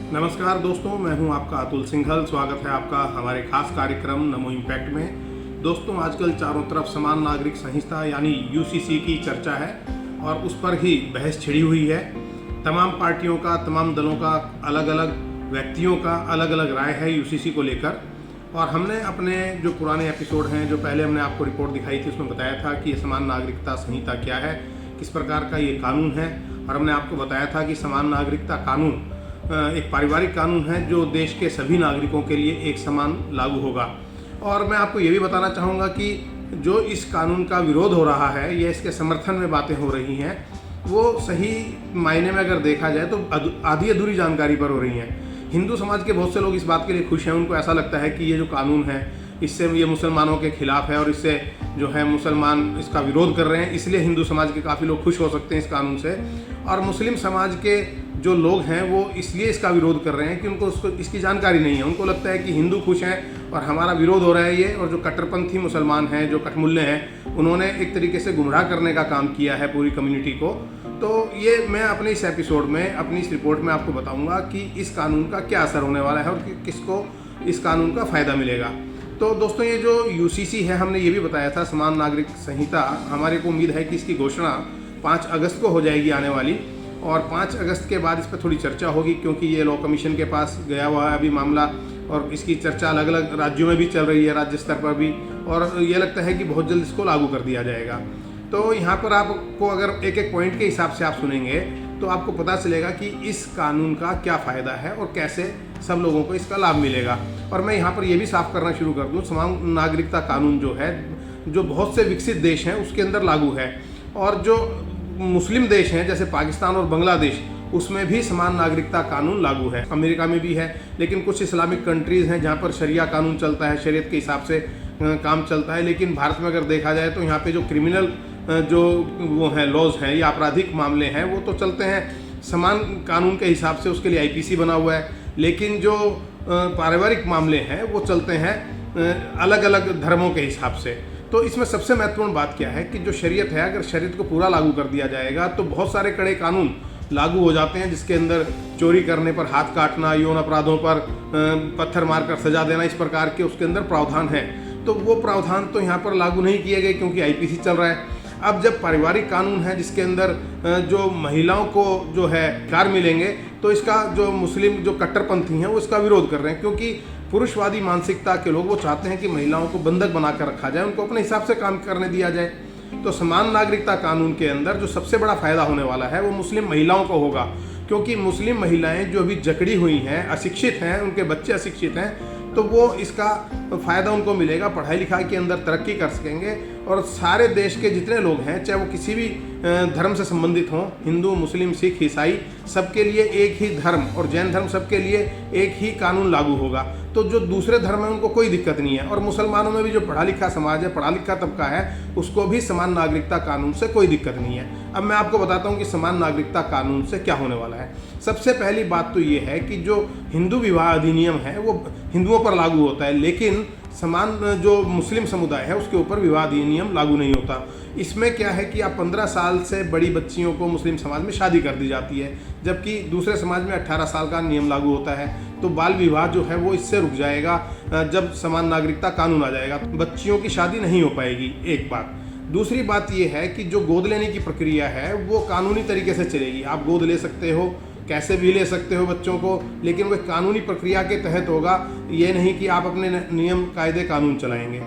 नमस्कार दोस्तों, मैं हूं आपका अतुल सिंघल। स्वागत है आपका हमारे खास कार्यक्रम नमो इम्पैक्ट में। दोस्तों, आजकल चारों तरफ समान नागरिक संहिता यानी यूसीसी की चर्चा है और उस पर ही बहस छिड़ी हुई है। तमाम पार्टियों का, तमाम दलों का, अलग अलग व्यक्तियों का अलग अलग राय है यूसीसी को लेकर। और हमने अपने जो पुराने एपिसोड हैं, जो पहले हमने आपको रिपोर्ट दिखाई थी, उसमें बताया था कि ये समान नागरिकता संहिता क्या है, किस प्रकार का ये कानून है। और हमने आपको बताया था कि समान नागरिकता कानून एक पारिवारिक कानून है जो देश के सभी नागरिकों के लिए एक समान लागू होगा। और मैं आपको ये भी बताना चाहूँगा कि जो इस कानून का विरोध हो रहा है या इसके समर्थन में बातें हो रही हैं, वो सही मायने में अगर देखा जाए तो आधी अधूरी जानकारी पर हो रही हैं। हिंदू समाज के बहुत से लोग इस बात के लिए खुश हैं। उनको ऐसा लगता है कि ये जो कानून है, इससे ये मुसलमानों के खिलाफ है और इससे जो है मुसलमान इसका विरोध कर रहे हैं, इसलिए हिंदू समाज के काफ़ी लोग खुश हो सकते हैं इस कानून से। और मुस्लिम समाज के जो लोग हैं वो इसलिए इसका विरोध कर रहे हैं कि उनको इसकी जानकारी नहीं है। उनको लगता है कि हिंदू खुश हैं और हमारा विरोध हो रहा है ये। और जो कट्टरपंथी मुसलमान हैं, जो कठमुल्ले हैं, उन्होंने एक तरीके से गुमराह करने का काम किया है पूरी कम्युनिटी को। तो ये मैं अपने इस एपिसोड में, अपनी इस रिपोर्ट में आपको बताऊंगा कि इस कानून का क्या असर होने वाला है और किसको इस कानून का फ़ायदा मिलेगा। तो दोस्तों, ये जो यूसीसी है, हमने ये भी बताया था, समान नागरिक संहिता, हमारे को उम्मीद है कि इसकी घोषणा 5 अगस्त को हो जाएगी आने वाली। और 5 अगस्त के बाद इस पर थोड़ी चर्चा होगी, क्योंकि ये लॉ कमीशन के पास गया हुआ है अभी मामला, और इसकी चर्चा अलग अलग राज्यों में भी चल रही है, राज्य स्तर पर भी। और ये लगता है कि बहुत जल्द इसको लागू कर दिया जाएगा। तो यहाँ पर आपको अगर एक एक पॉइंट के हिसाब से आप सुनेंगे तो आपको पता चलेगा कि इस कानून का क्या फ़ायदा है और कैसे सब लोगों को इसका लाभ मिलेगा। और मैं यहाँ पर यह भी साफ करना शुरू कर दूँ, समान नागरिकता कानून जो है, जो बहुत से विकसित देश हैं उसके अंदर लागू है, और जो मुस्लिम देश हैं जैसे पाकिस्तान और बांग्लादेश, उसमें भी समान नागरिकता कानून लागू है। अमेरिका में भी है, लेकिन कुछ इस्लामिक कंट्रीज़ हैं जहाँ पर शरिया कानून चलता है, शरीयत के हिसाब से काम चलता है। लेकिन भारत में अगर देखा जाए तो यहाँ पे जो क्रिमिनल जो वो हैं लॉज हैं या आपराधिक मामले हैं, वो तो चलते हैं समान कानून के हिसाब से, उसके लिए आईपीसी बना हुआ है। लेकिन जो पारिवारिक मामले हैं वो चलते हैं अलग अलग धर्मों के हिसाब से। तो इसमें सबसे महत्वपूर्ण बात क्या है कि जो शरीयत है, अगर शरीयत को पूरा लागू कर दिया जाएगा तो बहुत सारे कड़े कानून लागू हो जाते हैं, जिसके अंदर चोरी करने पर हाथ काटना, यौन अपराधों पर पत्थर मारकर सजा देना, इस प्रकार के उसके अंदर प्रावधान है। तो वो प्रावधान तो यहाँ पर लागू नहीं किए गए क्योंकि आईपीसी चल रहा है। अब जब पारिवारिक कानून है जिसके अंदर जो महिलाओं को जो है अधिकार मिलेंगे, तो इसका जो मुस्लिम जो कट्टरपंथी हैं वो इसका विरोध कर रहे हैं, क्योंकि पुरुषवादी मानसिकता के लोग वो चाहते हैं कि महिलाओं को बंधक बनाकर रखा जाए, उनको अपने हिसाब से काम करने दिया जाए। तो समान नागरिकता कानून के अंदर जो सबसे बड़ा फायदा होने वाला है वो मुस्लिम महिलाओं को होगा, क्योंकि मुस्लिम महिलाएं जो अभी जकड़ी हुई हैं, अशिक्षित हैं, उनके बच्चे अशिक्षित हैं, तो वो इसका फ़ायदा उनको मिलेगा, पढ़ाई लिखाई के अंदर तरक्की कर सकेंगे। और सारे देश के जितने लोग हैं, चाहे वो किसी भी धर्म से संबंधित हों, हिंदू, मुस्लिम, सिख, ईसाई, सबके लिए एक ही धर्म, और जैन धर्म, सबके लिए एक ही कानून लागू होगा। तो जो दूसरे धर्म है उनको कोई दिक्कत नहीं है। और मुसलमानों में भी जो पढ़ा लिखा समाज है, पढ़ा लिखा तबका है, उसको भी समान नागरिकता कानून से कोई दिक्कत नहीं है। अब मैं आपको बताता हूँ कि समान नागरिकता कानून से क्या होने वाला है। सबसे पहली बात तो ये है कि जो हिंदू विवाह अधिनियम है वो हिंदुओं पर लागू होता है, लेकिन समान जो मुस्लिम समुदाय है उसके ऊपर विवाह अधिनियम लागू नहीं होता। इसमें क्या है कि आप 15 साल से बड़ी बच्चियों को मुस्लिम समाज में शादी कर दी जाती है, जबकि दूसरे समाज में 18 साल का नियम लागू होता है। तो बाल विवाह जो है वो इससे रुक जाएगा जब समान नागरिकता कानून आ जाएगा। बच्चियों की शादी नहीं हो पाएगी, एक बात। दूसरी बात ये है कि जो गोद लेने की प्रक्रिया है वो कानूनी तरीके से चलेगी। आप गोद ले सकते हो, कैसे भी ले सकते हो बच्चों को, लेकिन वह कानूनी प्रक्रिया के तहत होगा, ये नहीं कि आप अपने नियम कायदे कानून चलाएंगे।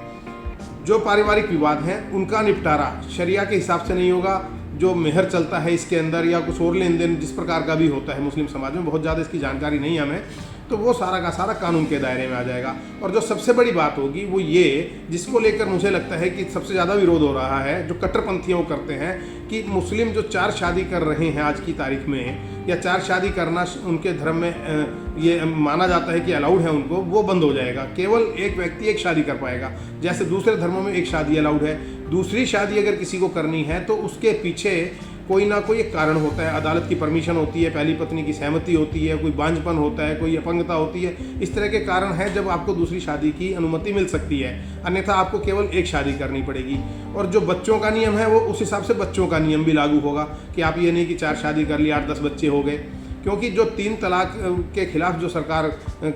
जो पारिवारिक विवाद हैं उनका निपटारा शरिया के हिसाब से नहीं होगा। जो मेहर चलता है इसके अंदर या कुछ और लेन देन जिस प्रकार का भी होता है मुस्लिम समाज में, बहुत ज़्यादा इसकी जानकारी नहीं हमें, तो वो सारा का सारा कानून के दायरे में आ जाएगा। और जो सबसे बड़ी बात होगी वो ये, जिसको लेकर मुझे लगता है कि सबसे ज़्यादा विरोध हो रहा है, जो कट्टरपंथियों करते हैं कि मुस्लिम जो 4 शादी कर रहे हैं आज की तारीख में, या 4 शादी करना उनके धर्म में ये माना जाता है कि अलाउड है उनको, वो बंद हो जाएगा। केवल एक व्यक्ति एक शादी कर पाएगा। जैसे दूसरे धर्मों में एक शादी अलाउड है, दूसरी शादी अगर किसी को करनी है तो उसके पीछे कोई ना कोई एक कारण होता है। अदालत की परमिशन होती है, पहली पत्नी की सहमति होती है, कोई बांझपन होता है, कोई अपंगता होती है। इस तरह के कारण है जब आपको दूसरी शादी की अनुमति मिल सकती है, अन्यथा आपको केवल एक शादी करनी पड़ेगी। और जो बच्चों का नियम है वो उस हिसाब से बच्चों का नियम भी लागू होगा कि आप ये नहीं कि 4 शादी कर ली 8-10 बच्चे हो गए। क्योंकि जो 3 तलाक के खिलाफ जो सरकार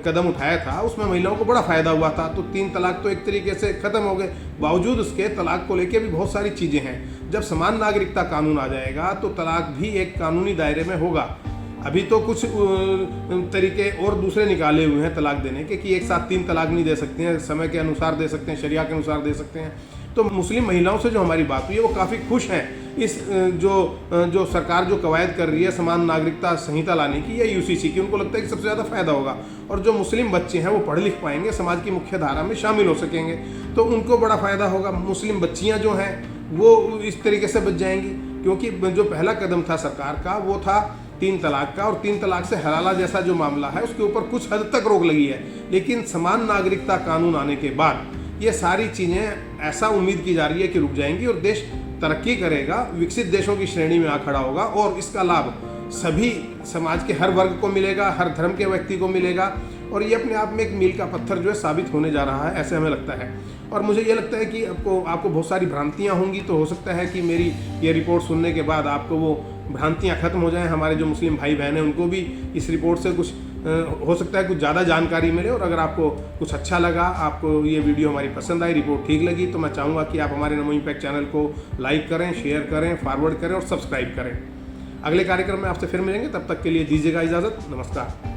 कदम उठाया था उसमें महिलाओं को बड़ा फ़ायदा हुआ था। तो 3 तलाक तो एक तरीके से ख़त्म हो गए। बावजूद उसके तलाक को लेके भी बहुत सारी चीज़ें हैं। जब समान नागरिकता कानून आ जाएगा तो तलाक भी एक कानूनी दायरे में होगा। अभी तो कुछ तरीके और दूसरे निकाले हुए हैं तलाक देने के कि एक साथ 3 तलाक नहीं दे सकते हैं, समय के अनुसार दे सकते हैं, शरिया के अनुसार दे सकते हैं। तो मुस्लिम महिलाओं से जो हमारी बात हुई है वो काफ़ी खुश हैं इस जो सरकार जो कवायद कर रही है समान नागरिकता संहिता लाने की या यूसीसी की। उनको लगता है कि सबसे ज़्यादा फायदा होगा और जो मुस्लिम बच्चे हैं वो पढ़ लिख पाएंगे, समाज की मुख्य धारा में शामिल हो सकेंगे, तो उनको बड़ा फ़ायदा होगा। मुस्लिम बच्चियाँ जो हैं वो इस तरीके से बच जाएंगी, क्योंकि जो पहला कदम था सरकार का वो था 3 तलाक का, और 3 तलाक से हलाला जैसा जो मामला है उसके ऊपर कुछ हद तक रोक लगी है। लेकिन समान नागरिकता कानून आने के बाद ये सारी चीज़ें ऐसा उम्मीद की जा रही है कि रुक जाएंगी और देश तरक्की करेगा, विकसित देशों की श्रेणी में आ खड़ा होगा और इसका लाभ सभी समाज के हर वर्ग को मिलेगा, हर धर्म के व्यक्ति को मिलेगा। और ये अपने आप में एक मील का पत्थर जो है साबित होने जा रहा है, ऐसे हमें लगता है। और मुझे ये लगता है कि आपको बहुत सारी भ्रांतियाँ होंगी, तो हो सकता है कि मेरी ये रिपोर्ट सुनने के बाद आपको वो भ्रांतियाँ खत्म हो जाएं। हमारे जो मुस्लिम भाई बहन हैं उनको भी इस रिपोर्ट से कुछ हो सकता है कुछ ज़्यादा जानकारी मिले। और अगर आपको कुछ अच्छा लगा, आपको ये वीडियो हमारी पसंद आई, रिपोर्ट ठीक लगी, तो मैं चाहूँगा कि आप हमारे नमो इम्पैक्ट चैनल को लाइक करें, शेयर करें, फॉरवर्ड करें और सब्सक्राइब करें। अगले कार्यक्रम में आपसे फिर मिलेंगे, तब तक के लिए दीजिएगा इजाज़त। नमस्कार।